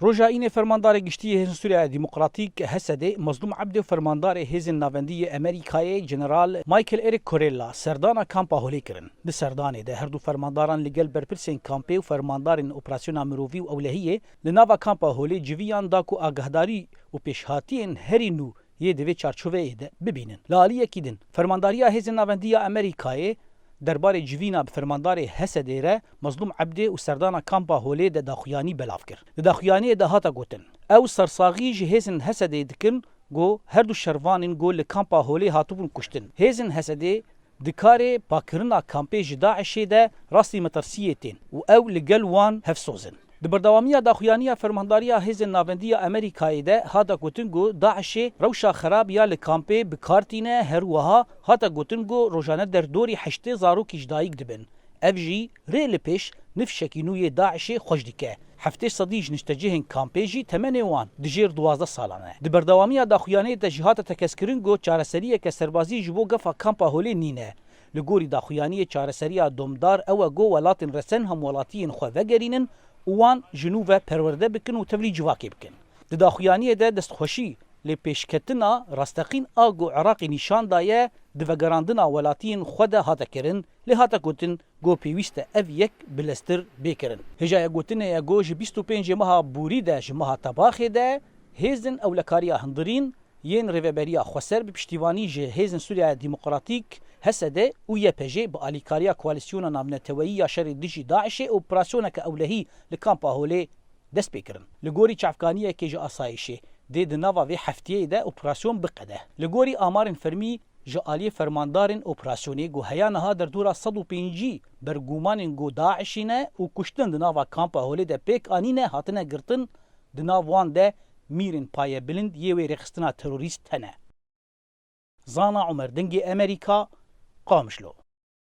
روجاین فرماندار گشتی هیزن سوریه دموکراتیک هسده مظلوم عبد فرماندار هیزن ناوندی امریکای جنرال مایکل اریک کوریلا سردانا کامپا هولی کرن. ده سردانه ده هر دو فرمانداران لگل برپرسین کامپی و فرماندارن اپراسیون مروفی و اولهیه لناوا کامپا هولی جویان داکو آگهداری و پیشهاتین هری نو یه دوی چارچوبه ده ببینن. لالیه کیدن فرمانداریا هیزن ناوندی امریکای درباره جوینا به فرماندار هسده ره مظلوم عبده و سردانا کامپا هولی ده داخویانی بلاف کر. ده داخویانی ده هاتا گوتن. او سرساغی جهیزن هسده دکن گو هر دو شروانین گو لکامپا هولی هاتوبون کشتن. هیزن هسده دکاره پاکرنا کامپی جداعشی ده راستی مترسیه تین و او لگل وان هفسوزن. د بردوامیه داخویانیه فرمانداریه هیزن ناوندیه امریکایی ده هاتا گوتنگو داعش روشا خراب یا لکامپی بکارتینه هر وها هاتا گوتنگو روزانه در دوری 8 زاروکیش دایک دبن. افجی ریل پیش نفشکینوی داعش خوش دیکه. هفته صدیج نشتجهن کامپیجی تمنه وان دجیر 12 سالانه. د بردوامیه داخویانیه تجهات تکسکرینگو چارسریه که سربازی جبو گفا کامپا هولی نینه. لگوری داخویانیه چارسریه دومدار او گو ولاتن رسن هم ولاتین خو وگرینن وان جنوب پرورده بکن و تولی جواکی بکن. د داخویانیه ده دستخوشی لی پیشکتنا راستقین آگو عراقی نشان دایه دوگراندنا ولاتین خود هاتا کرن لی هاتا گوتن گو پیویست او یک بلستر بیکرن. هجای گوتن یا گو ج 25 ماها بوری ده جماها تباخی ده هیزن اولکاریا هندرین ین ریوبریا خوسر به پشتیوانی ج هیزن سوریه دموکراتیک هسده او یپجه با الیکاریا کوالسیون نامنتویی یا شر دیجی داعش اپراسیون که اولهی لکامپا هولی دست بکرن. لگوری چافکانیه که جا آسایشه دید نوا و هفتیه ده اپراسیون بقده. لگوری آمارن فرمی جالی فرماندارن اپراسیونی گو هیانها در دورا 105 برگومانن گو داعشینه و کشتن دناوا کامپا هولی ده پیک آنینه هاتنه گرتن دناوان ده میرن پایه بلند یوی رخستنا تروریست تنه. زانا عمر دنگی امریکا قامشلو